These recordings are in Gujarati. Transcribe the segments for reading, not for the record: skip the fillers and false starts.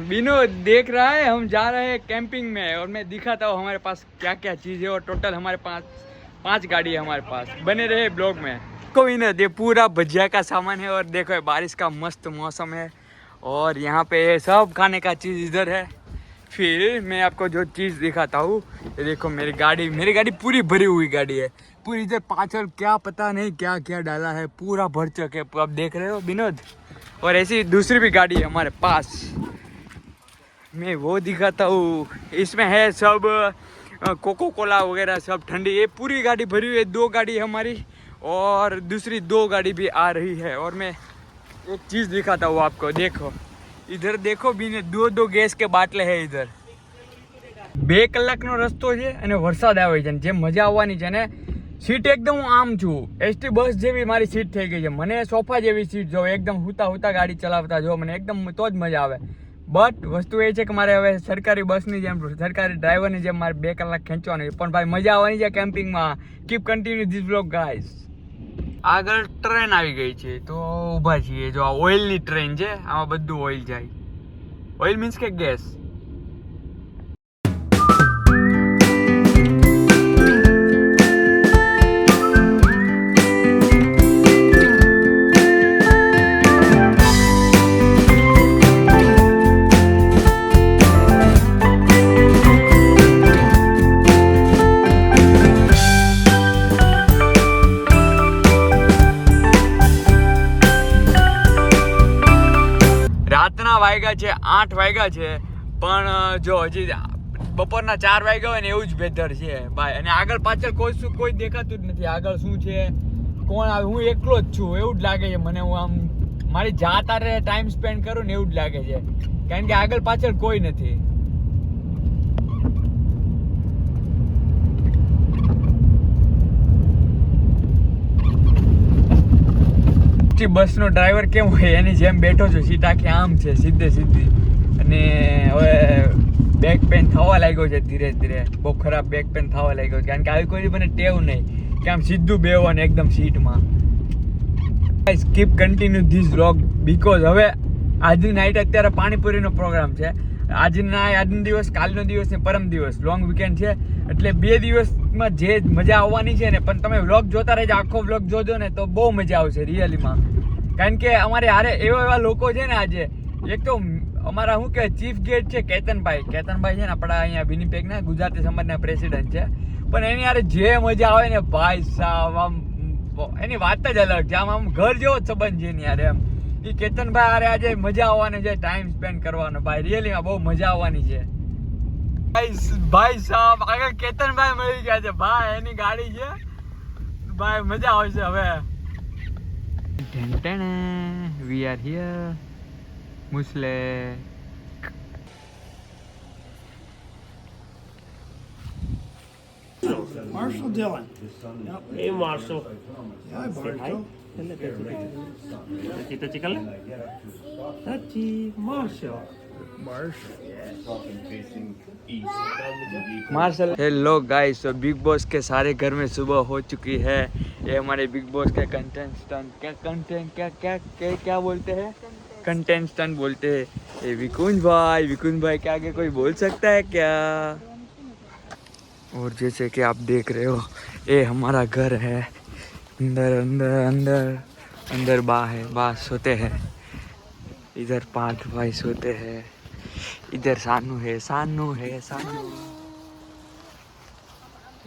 विनोद देख रहा है हम जा रहे हैं कैंपिंग में और मैं दिखाता हूँ हमारे पास क्या क्या चीज़ है और टोटल हमारे पास 5 गाड़ी है हमारे पास। बने रहे ब्लॉग में। को विनोद ये पूरा भजिया का सामान है और देखो ये बारिश का मस्त मौसम है और यहाँ पे सब खाने का चीज़ इधर है। फिर मैं आपको जो चीज़ दिखाता हूँ ये देखो मेरी गाड़ी पूरी भरी हुई गाड़ी है। पूरी इधर पाछल क्या पता नहीं क्या क्या डाला है, पूरा भर चुके है। आप देख रहे हो विनोद। और ऐसी दूसरी भी गाड़ी है हमारे पास, मैं वो दिखाता हूँ। इसमें है सब कोको कोला वगैरह सब ठंडी। ये पूरी गाड़ी भरी हुई है। 2 गाड़ी है हमारी और दूसरी 2 गाड़ी भी आ रही है। और मैं एक चीज़ दिखाता हूँ आपको। देखो इधर देखो भी 2 गैस के बाटले है इधर। 2 કલાકનો રસ્તો છે અને વરસાદ આવે છે. જે મજા આવવાની છે ને, સીટ એકદમ આમ છું એસટી બસ જેવી મારી સીટ થઈ ગઈ છે. મને સોફા જેવી સીટ જો, એકદમ હુતા ગાડી ચલાવતા જો મને એકદમ તો જ મજા આવે. બટ વસ્તુ એ છે કે મારે હવે સરકારી બસની જેમ, સરકારી ડ્રાઈવરની જેમ મારે 2 કલાક ખેંચવાની. પણ ભાઈ મજા આવવાની છે કેમ્પિંગમાં. Keep continue this blog guys. આગળ ટ્રેન આવી ગઈ છે તો ઊભા છીએ. જો આ ઓઇલની ટ્રેન છે, આમાં બધું ઓઇલ જાય. ઓઇલ મીન્સ કે ગેસ. રાતના વાગ્યા છે 8 વાગ્યા છે પણ જો હજી બપોરના 4 વાગ્યા હોય ને એવું જ વેધર છે ભાઈ. અને આગળ પાછળ કોઈ દેખાતું જ નથી. આગળ શું છે, કોણ આવે, હું એકલો જ છું એવું જ લાગે છે મને. હું આમ મારી જાત આરે ટાઈમ સ્પેન્ડ કરું ને એવું જ લાગે છે, કારણ કે આગળ પાછળ કોઈ નથી. બસનો ડ્રાઈવર કેમ હોય એની જેમ બેઠો છું. સીટ આખી આમ છે સીધી. અને હવે બેક પેન થવા લાગ્યો છે ધીરે ધીરે. બહુ ખરાબ બેક પેન થવા લાગ્યો છે, કારણ કે આવી કોઈ મને ટેવ નહીં કે આમ સીધું બેવાનું એકદમ સીટમાં. Keep continue this vlog because હવે આજની નાઇટ અત્યારે પાણીપુરીનો પ્રોગ્રામ છે. આજનો દિવસ, કાલનો દિવસ ને પરમ દિવસ લોંગ વીકેન્ડ છે. એટલે 2 દિવસમાં જે મજા આવવાની છે ને, પણ તમે વ્લોગ જોતા રહેજો. આખો વ્લોગ જોજો ને તો બહુ મજા આવશે રિયલીમાં. કારણ કે અમારે હારે એવા લોકો છે ને આજે. એક તો અમારા શું કે ચીફ ગેસ્ટ છે કેતનભાઈ છે ને, આપણા અહીંયા વિનીપેગના ગુજરાતી સમાજના પ્રેસિડન્ટ છે. પણ એની હારે જે મજા આવે ને ભાઈ સાહેબ, આમ એની વાત જ અલગ છે. આમ ઘર જેવો જ સંબંધ છે એની હારે. એમ એ કેતનભાઈ હારે આજે મજા આવવાની છે, ટાઈમ સ્પેન્ડ કરવાનો ભાઈ. રિયલીમાં બહુ મજા આવવાની છે ભાઈ સાહેબ. આગળ કેતનભાઈ મળી ગયા છે ભાઈ, એની ગાડી છે ભાઈ. મજા આવશે હવે. વી આર હિયર મુસ્લે. Marshall Dillon. Yep. Hey, Marshall. Yeah, I Marshall. Kita cikal. Tati, Marshall. Marshall. Hello guys, तो बिग बॉस के सारे घर में सुबह हो चुकी है. ये हमारे बिग बॉस के क्या बोलते हैं, कंटेस्टेंट बोलते हैं. ये विकुंज भाई के आगे कोई बोल सकता है क्या? और जैसे कि आप देख रहे हो ये हमारा घर है. अंदर बा सोते हैं. इधर 5 भाई सोते हैं. इधर सानू है.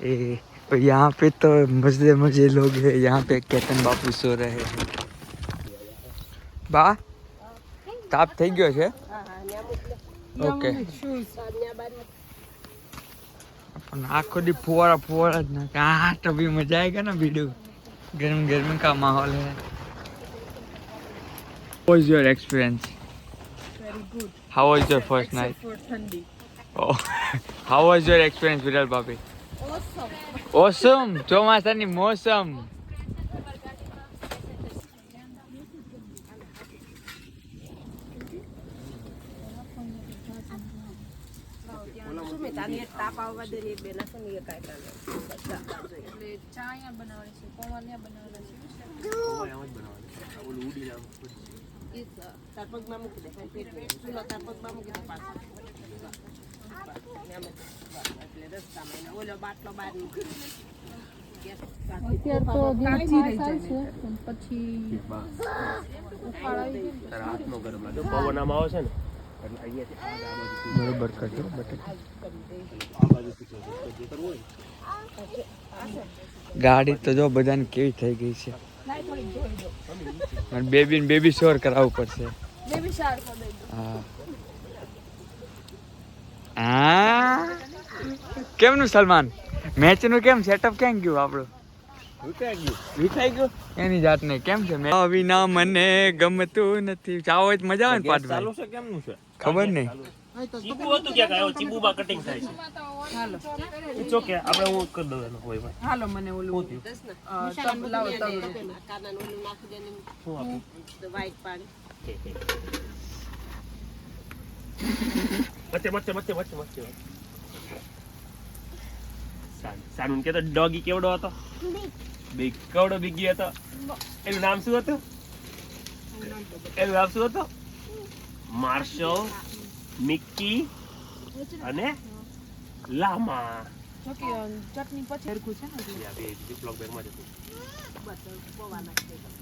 ए यहाँ पे तो मजे लोग हैं. यहाँ पे केतन बापू सो रहे हैं. बा ताप થઈ ગયો છે. ઓકે अपन आखो दी फुवारा ना कहाँ तभी मजा आएगा ना वीडियो. गर्मी का माहौल है. What was your experience? Very good. How was your first night? For Thandi. Oh, how was your experience, Viral Babi? Awesome. Awesome. ચોમાસાની મોસમ. તાર પગમાં મૂકી દે ચૂલો તાર પગમાં મૂકી દે પાછો એટલે રસ્તામાં એને ઓલો બાટલો બહાર મૂકી અત્યારે તો કાચી રહી જાય છે પણ પછી તારા હાથનો ગરમ લાગે પવન આમ આવે છે ને એટલે અહીંયાથી બરોબર કરજો બટેકા ગાડી તો જો બધાને કેવી થઈ ગઈ છે અને બેબી શોર કરાવવું પડશે બેબી શાર કરી દઈ હા હા કેમનું સલમાન મેચ નું કેમ સેટઅપ કેમ ગયું આપણું વિખાઈ ગયું એની જાત ને કેમ છે વિના મને ગમતું નથી ચાવો જ મજા આવે ને પાઠ ચાલુ છે કેમનું છે ખબર નહીં ચીબુ હતું ક્યાંક આવ્યો ચીબુમાં કટિંગ થાય છે હાલો ઇટ્સ ઓકે આપણે હું કરી દઉં એનો હોય ભાઈ હાલો મને ઓલું તબ લાવો તબ કાનાનું ઓલું નાખી દે ને શું આપું વ્હાઈટ પાણી વચ્ચે સાનું કે તો ડોગી કેવડો હતો બિગ કેવડો બિગી હતો એનું નામ શું હતું માર્શલ મિક્કી અને લામા ચટણી પછી હરખું છે ને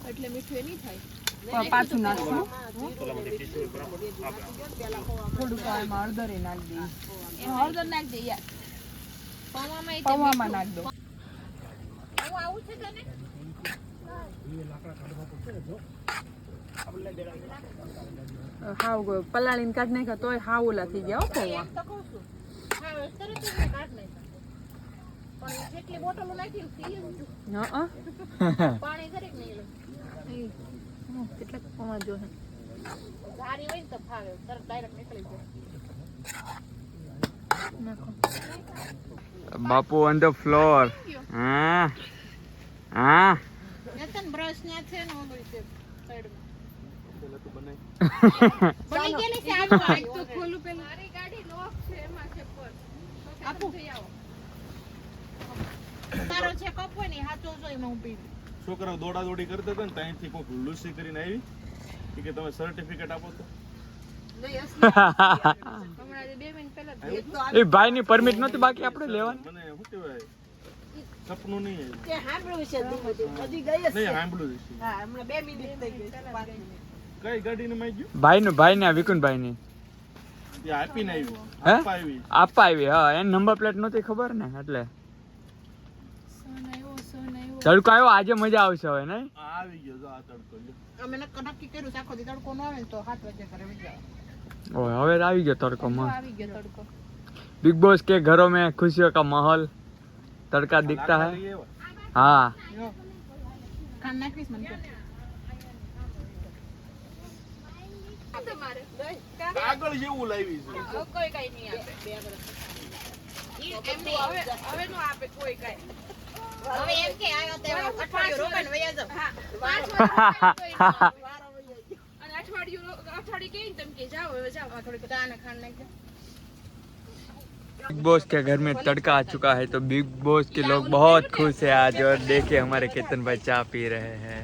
એટલે મીઠું નહીં થાય પાછું નાખવું થોડુંક એમાં હળદર નાખી દઈએ એમાં હળદર નાખી દઈએ યાર પૌવામાં નાખ દો હાવ પલાળીને કાઢ નાખ્યા તોય હાવ ઓલા થઈ ગયા પૌવા કેટલાક પૌવા જો નાખો બાપુ ઓન ધ ફ્લોર હા હા બ્રશ ન્યા છે ને ઓલું છે બની ગયેલી છે આ તો ખોલું પેલા મારી ગાડી લોક છે એમાં છે પર આપો થઈ આવો તારો છે કપ હોય ને હાચો જો એમાં હું પી છોકરાઓ દોડાદોડી કરતા હતા ને ત્યાંથી કોઈક લૂસી કરીને આવી કે તમે સર્ટિફિકેટ આપો તો હમણાં જે 2 મિનિટ પહેલા એ ભાઈ ની પરમિટ નહોતી બાકી આપણે લેવાની મને શું કહેવાય સપનું નહીં તે સાંભળ્યું છે હજી ગઈ નહીં સાંભળ્યું છે હા હમણાં 2 મિનિટ થઈ ગઈ કઈ ગાડીને માં ગયું ભાઈ ને વિકુનભાઈ ની તે આપીને આવી હે આપવા આવી આપવા આવી હા એને નંબર પ્લેટ નહોતી ખબર ને એટલે તડકો આવ્યો આજે મજા આવશે હવે નહીં આવી ગયો જો આ તડકો જો અમે નક્કી કર્યું છે આખો દી તડકો ન આવે ને તો 7 વાગે ઘરે વઈ જાવ ओए હવે આવી ગયો તડકો માં આવી ગયો તડકો बिग बॉस के घरों में खुशियों का माहौल तड़का दिखता है हाँ કાન નાખીશ મને આગળ જેવું લાવી છે કોઈ કઈ નહીં આપે એમ નહીં હવે નો આપે કોઈ કઈ હવે એમ કે આયો તે અઠવાડિયું રોકાઈને વઈ જાવ હા 5 અઠવાડિયું કે તમે કે જાઓ હવે જાઓ થોડી દાણા ખાંડ નાખી बिग बॉस के घर में तड़का आ चुका है तो बिग बॉस के लोग बहुत खुश है आज और देखिए हमारे केतन भाई चाय पी रहे हैं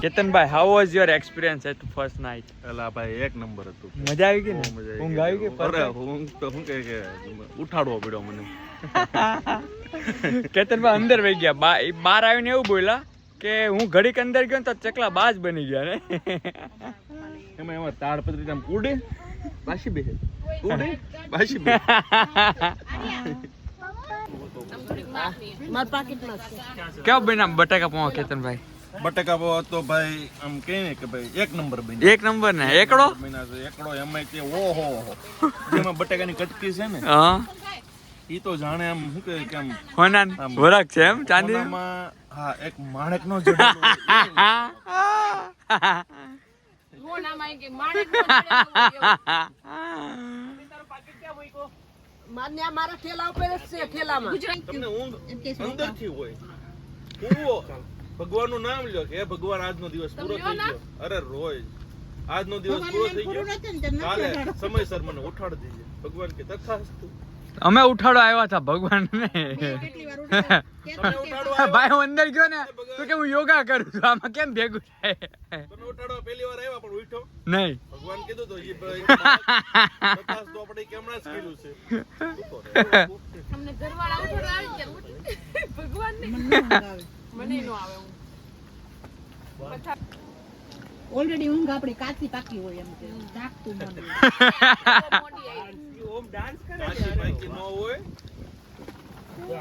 केतन भाई how was your experience at first night અલા ભાઈ એક નંબર હતું मजा आई कि બહુ મજા ઊંઘ આવી ગઈ અરે ઊંઘ તો શું કે ઉઠાડવો પડ્યો મને કેતન ભાઈ અંદર વહી ગયા બહાર આવીને એવું બોલ્યા કે હું ઘડીક અંદર ગયો ને તો ચકલા બાજ બની ગયા ને એમાં તાડપત્રી આમ ઉડે પાછી બે ઉડે પાછી બે માર પાકીટમાં છે क्या बना बटाका पाव केतन भाई બટેકા પાવ તો ભાઈ આમ કહે ને કે ભાઈ એક નંબર બની एक नंबर ने एकड़ो મહિના છે એકડો એમાં તે ઓહો જેમાં બટેકાની કટકી છે ને हाँ ઈ તો જાણે આમ શું કહે કે આમ होना वरक છે એમ ચાંદી કોનામાં હા એક માણેકનો જડેલો वो नाम आएंगे माणिक નો જડેલો માન્ય મારા ઠેલા ઉપર જ છે ઠેલામાં તમને ઊંઘ અંદરથી હોય કૂવો ભગવાનનું નામ લ્યો કે હે ભગવાન આજનો દિવસ પૂરો થઈ ગયો અરે રોજ આજનો દિવસ પૂરો થઈ ગયો કાલે સમયસર મને ઉઠાડી દેજે ભગવાન કે તથાસ્તુ અમે ઉઠાડો આવ્યા હતા ભગવાન ને કેટલી વાર ઉઠે તમે ઉઠાડવા ભાઈ હું અંદર ગયો ને તો કે હું યોગા કરું છું આમાં કેમ ભેગું થાય તમે ઉઠાડવા પહેલી વાર આવ્યા પણ ઉઠો નહીં ભગવાન કીધું તો એ તપાસ તો આપણે કેમણા જ કીધું છે અમને ઘરવાળા ઉઠાડવા આવી ગયા ભગવાન ને મને ન ઊંઘ આવે મને નો આવે હું ઓલરેડી ઊંઘ આપણી કાચી પાકી હોય એમ કે જાગતું મન મોડી આવી ઓમ ડાન્સ કરે બાકી બાકી ન હોય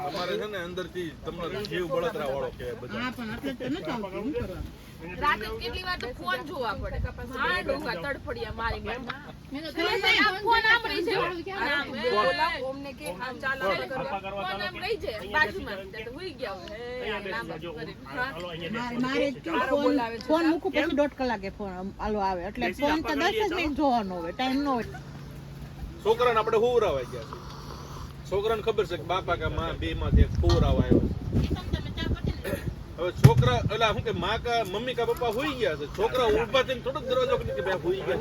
અમારે છે ને અંદરથી તમને જીવ બળતરા વાળો કહેવાય બધા હા પણ એટલે તો નથી આવતું શું કરવાનું રાતે કેટલી વાર તો ફોન જોવા પડે હા ડોંગા તડફડિયા મારી મેં ફોન આમ રહી છે હા મેં બોલા ઓમને કે આ ચાલ આપણે કરવા ફોન આમ રહી છે બાજુમાં તો હુઈ ગયા હોય નામ કરી મારે ફોન મૂકું પછી 1.5 કલાકે ફોન આલો આવે એટલે ફોન તો 10 જ મિનિટ જોવાનો હોય ટાઈમ ન હોય છોકરાને આપણે હુવરાવા ગયા છે છોકરાને ખબર છે કે બાપા કે માં બે માંથી એક હુવરાવા આવ્યો હવે છોકરા એટલે શું કે માં કા મમ્મી કા પપ્પા હુઈ ગયા છે છોકરા ઊભા થઈને થોડોક દરવાજો ખોલી કે બે હુઈ ગયા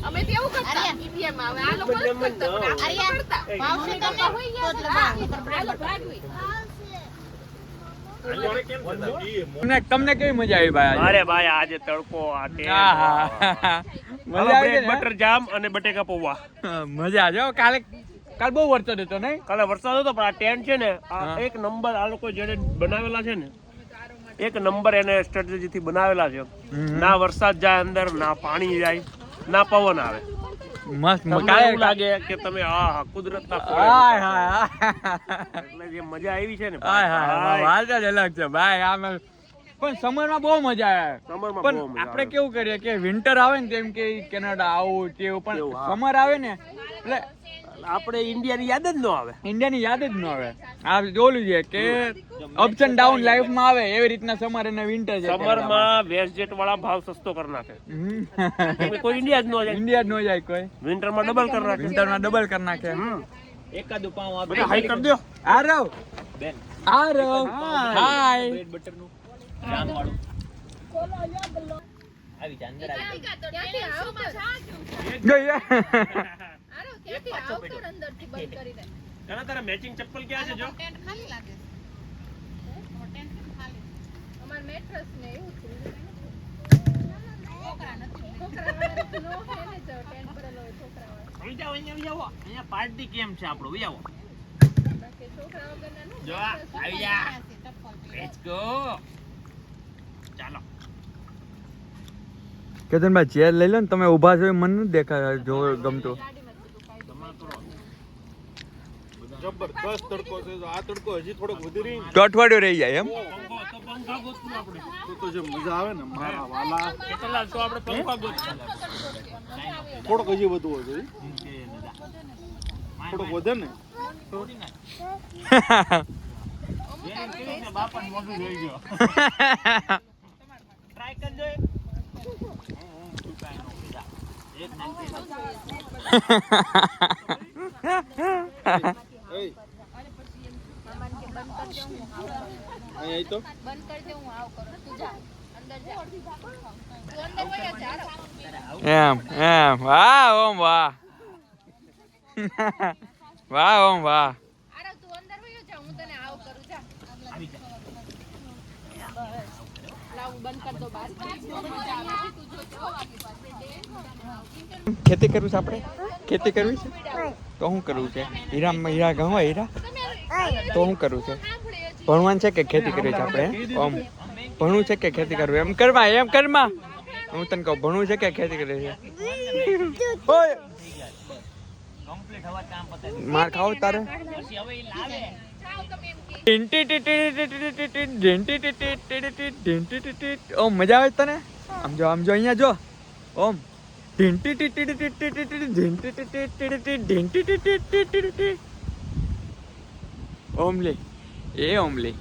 અમે તો એવું કરતા ઈવીએમ આવે આ લોકો જ કરતા આયા કરતા ભાવશે તમે હોઈ ગયા તો હાલો ભાગવી તમને કેવી મજા આવી ભાઈ અરે ભાઈ આજે તડકો આ મજા આવી બટર જામ અને બટેકા પૌવા મજા આવજો કાલ બહુ વરસાદ હતો નહીં કાલે વરસાદ હતો પણ આ ટેન્ટ છે ને આ એક નંબર આ લોકો જેને બનાવેલા છે ને એક નંબર એને સ્ટ્રેટેજી થી બનાવેલા છે ના વરસાદ જાય અંદર ના પાણી જાય ના પવન આવે મસ્ત તમને એવું લાગે કે તમે આ કુદરતના હાય હાય એટલે જે મજા આવી છે ને હાય હાય વાત જ અલગ છે ભાઈ આમે પણ સમરમાં બહુ મજા આવે સમરમાં પણ બહુ મજા આપણે આવે. કેવું કરીએ કે વિન્ટર આવે ને તેમ કે કેનેડા આવું તેવું પણ તેવું, હા. સમર આવે ને એટલે આપણે ઇન્ડિયાની યાદ જ ન આવે ઇન્ડિયાની યાદ જ ન આવે આ જોલું છે કે અપ્સ એન્ડ ડાઉન લાઈફમાં આવે એવી રીતના સમર અને વિન્ટર છે સમરમાં વેસ્ટજેટ વાળા ભાવ સસ્તો કરી નાખે કેમ કે કોઈ ઇન્ડિયા જ ન જાય ઇન્ડિયા જ ન જાય કોઈ વિન્ટરમાં ડબલ કરી નાખે વિન્ટરમાં ડબલ કરી નાખે એકાદું પાઉં આપે બધા હાઈ કરી દો આરવ આરવ હાય જોઈએ ના તારા મેચિંગ ચપ્પલ ક્યાં છે જો અમાર મેટ્રેસ ને એવું છે છોકરા નથી છોકરા નો હે ને તો ટેન્ટ ભરેલો હોય છોકરા વાળા આવી જાઓ અહીંયા પાર્ટી કેમ છે આપણો આવી આવો બાકી છોકરા વગરના નો જો આવી જા લેટ્સ ગો ચાલો કેતનભાઈ ચેર લઈ લો ને તમે ઊભા છો મને નથી દેખાય જો ગમતું જબરદસ્ત તડકો છે આ તડકો હજી થોડોક વધી રહી તો અઠવાડિયું રહી જાય એમ તો જે મજા આવે ને મારા વાલા કેટલા તો આપણે પંખા ગોતશું થોડોક હજી વધુ હોય થોડોક વધે ને બાપા મોઢું જોઈ ગયો ટ્રાય કરજો અહીં તો બંધ કરી દે હું આવ કરું તું જા અંદર જા તું અંદર વયો જા એમ વાહ ઓમ વાહ વાહ ઓમ વાહ આરવ તું અંદર વયો જા હું તને આવ કરું જા લાવ બંધ કર દો બાર તું જો ખેતી કરવી છે આપણે ખેતી કરવી છે તો શું કરવું છે હીરા ઘઉં હીરા તો શું કરવું છે ભણવાનું છે કે ખેતી કરવી છે આપણે ઓમ ભણવું છે કે ખેતી કરવી એમ કરમાં હું તને કહું ભણવું છે કે ખેતી કરવી છે ઓય માર ખાવ તારે ઓમ મજા આવે તને આમ જો અહીંયા જો ઓમ ઓમલી એ ઓમલી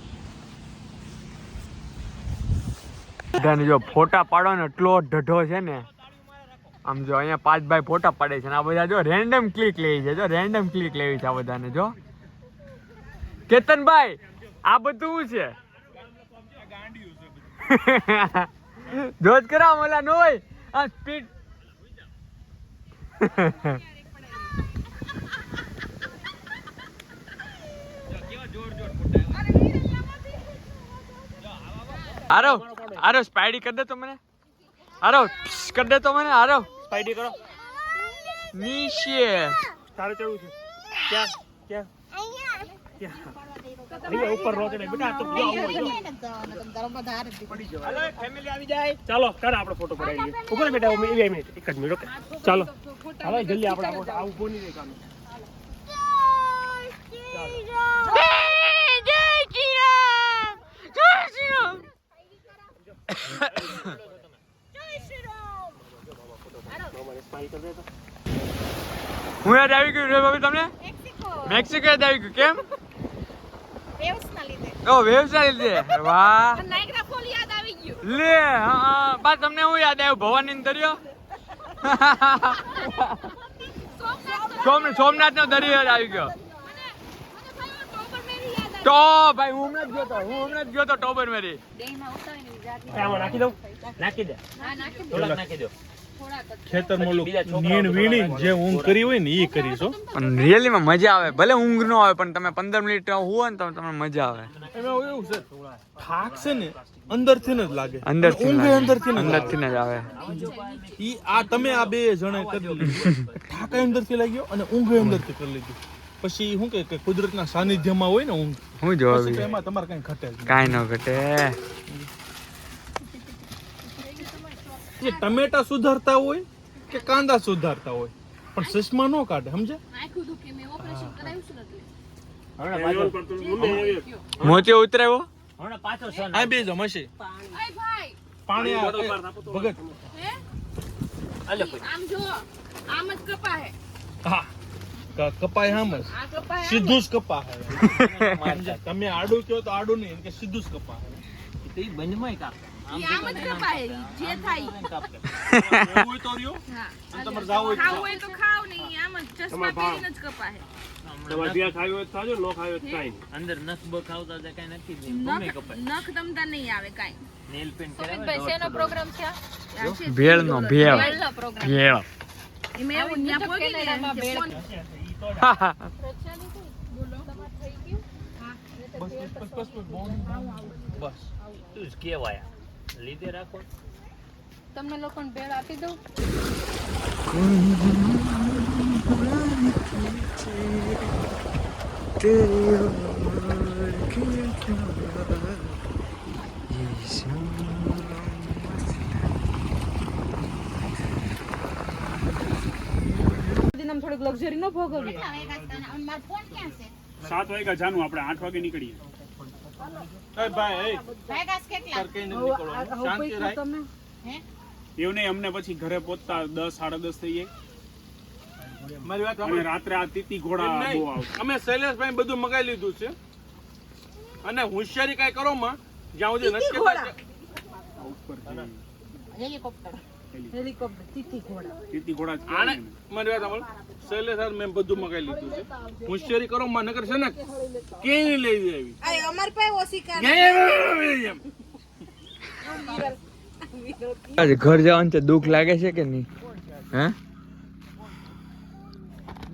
બધાને જો ફોટા પાડવાનો એટલો ઢઢો છે ને આમ જો અહીંયા 5 ભાઈ ફોટા પાડે છે ને આ બધા જો રેન્ડમ ક્લિક લેવી છે જો રેન્ડમ ક્લિક લેવી છે આ બધાને જો કેતનભાઈ આ બધું શું છે જોજ કરા મોલા નો હોય આ સ્પીડ આરો સ્પાઈડી કરી દે તો મને આરો કરી દે તો મને આરો સ્પાઈડી કરો નીચે તારે ચડવું છે ક્યાં ક્યાં અહીંયા ઉપર રો ચડે બેટા તો હાલો ફેમિલી આવી જાય ચાલો કર આપણે ફોટો પડાવીએ ઉપર બેટા એક મિનિટ એક જ મિનિટ ઓકે ચાલો હાલો જલ્દી આપણે આવું કોની રે કામ હું યાદ આવી ગયું રે ભાભી તમને મેક્સિકો યાદ આવી ગયું કેમ ઓ વેવ્સ ના લીધે વાહ નાયગ્રા ફોલ યાદ આવી ગયું લે હા બા તમને હું યાદ આવ્યું ભવાની દરિયો સોમનાથ નો દરિયો યાદ આવી ગયો તો ભાઈ હું હમણાં જ ગયો તો ટોબર મેરી આમાં નાખી દઉં નાખી દે થોડાક નાખી દો ખેતરમાં ઓલું નીણ વીણી જે ઊંઘ કરી હોય ને એ કરીશો. પણ રિયલી માં મજા આવે ભલે ઊંઘ ન આવે પણ તમે 15 મિનિટ હુઓ ને તો તમને મજા આવે એમાં એવું છે થાક છે ને અંદરથી જ લાગે અંદરથી ઊંઘ લાગે. અંદરથી જ અંદરથી જ આવે ઈ આ તમે આ બે જણે કરી લીધું થાક અંદરથી લાગ્યો અને ઊંઘ અંદરથી કરી લીધી પછી શું કે કુદરતના સાનિધ્યમાં હોય ને ઊંઘ હું પછી તો જોવી એમાં તમારે કઈ ઘટે જ નહીં. કાઈ ન ઘટે જે ટમેટા સુધારતા હોય કે કાંદા સુધારતા હોય પણ ચશ્મા નો કાઢે સમજે. આખું દુખે મેં ઓપરેશન કરાવ્યું છે ને મોચે ઉતરાયો આ બે જ મશે ઓય ભાઈ પાણી આ ભગત હે આમ જો આમ જ કપા હે હા કપાય આમ જ આ કપા હે સીધું જ કપા હે સમજે? તમે આડું કહો તો આડું નહીં કે સીધું જ કપા હે ઈ આમ જ કપા હે જે થાય એવું હોય તો રહ્યો હા અને તમારે જાવ હોય ખાવું હોય તો ખાવ નહીં આમ જ ચશ્મા પહેરીને જ કપા હે તમારે જ્યાં ખાવી હોય તો ખાજો ન ખાવી હોય તો કાંઈ નહીં. અંદર નખ બખાવતા તો કઈ નથી નખ તમતા નહીં આવે કાઈ નેલ પેન્ટ પ્રોગ્રામ છે ભેળ નો ભેળ પ્રોગ્રામ ભેળ મે એવું ન્યા પોગી ને ફોન બસ તું જ કેવાય લીધે રાખો તમને લોકોને ભેળ આપી દઉં થોડીક લક્ઝરી નો ભોગવીએ 7 વાગ્યા જાનું આપણે 8 વાગે નીકળીએ. એ ભાઈ એ સર કઈ નથી નીકળો શાંતિ રાખ એવું નહીં અમને પછી ઘરે પહોંચતા 10 સાડા 10 થઈ જાય મારી વાત અને સાંભળો. રાત્રે આ તીતી ઘોડા એમ બહુ નહીં. આવે. અમે શૈલેષભાઈ બધું મગાઈ લીધું છે અને હોશિયારી કઈ કરો માં જ્યાં સુધી નથી કહેતા ઉપર તીતી ઘોડા તીતી ઘોડા જ આને કહેવાય ને. મારી વાત સાંભળો શૈલેષ હાર મેં બધું મગાઈ લીધું છે હોશિયારી કરો માં નકર છે ને ક્યાંય નહીં લઈ આવી અમાર પાસે ઓછી કાર ક્યાંય આજે ઘર જવાનું છે દુઃખ લાગે છે કે નહીં હે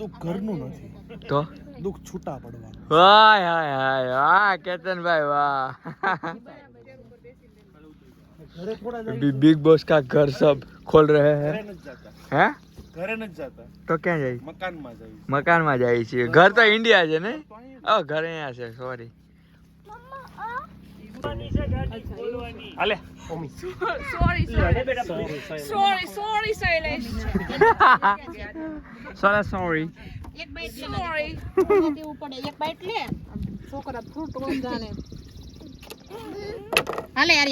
દુઃખ ઘરનું નથી તો દુઃખ છૂટા પડવાનું. વાહ હાય હાય વાહ કેતનભાઈ વાહ ઘરે થોડા बिग बॉस का घर सब खोल रहे हैं ઘરે નથી જતા हैं ઘરે નથી જતા तो क्या जाए મકાનમાં જઈએ. मकान में जाए છીએ घर तो इंडिया है नहीं ओ घर यहाँ से सॉरी હાલે ઓમી સોરી શૈલેષ सॉरी એક બાઈટ લે સોરી દેવું પડે એક બાઈટ લે છોકરા ફ્રૂટ કોણ જાણે હાલે યાર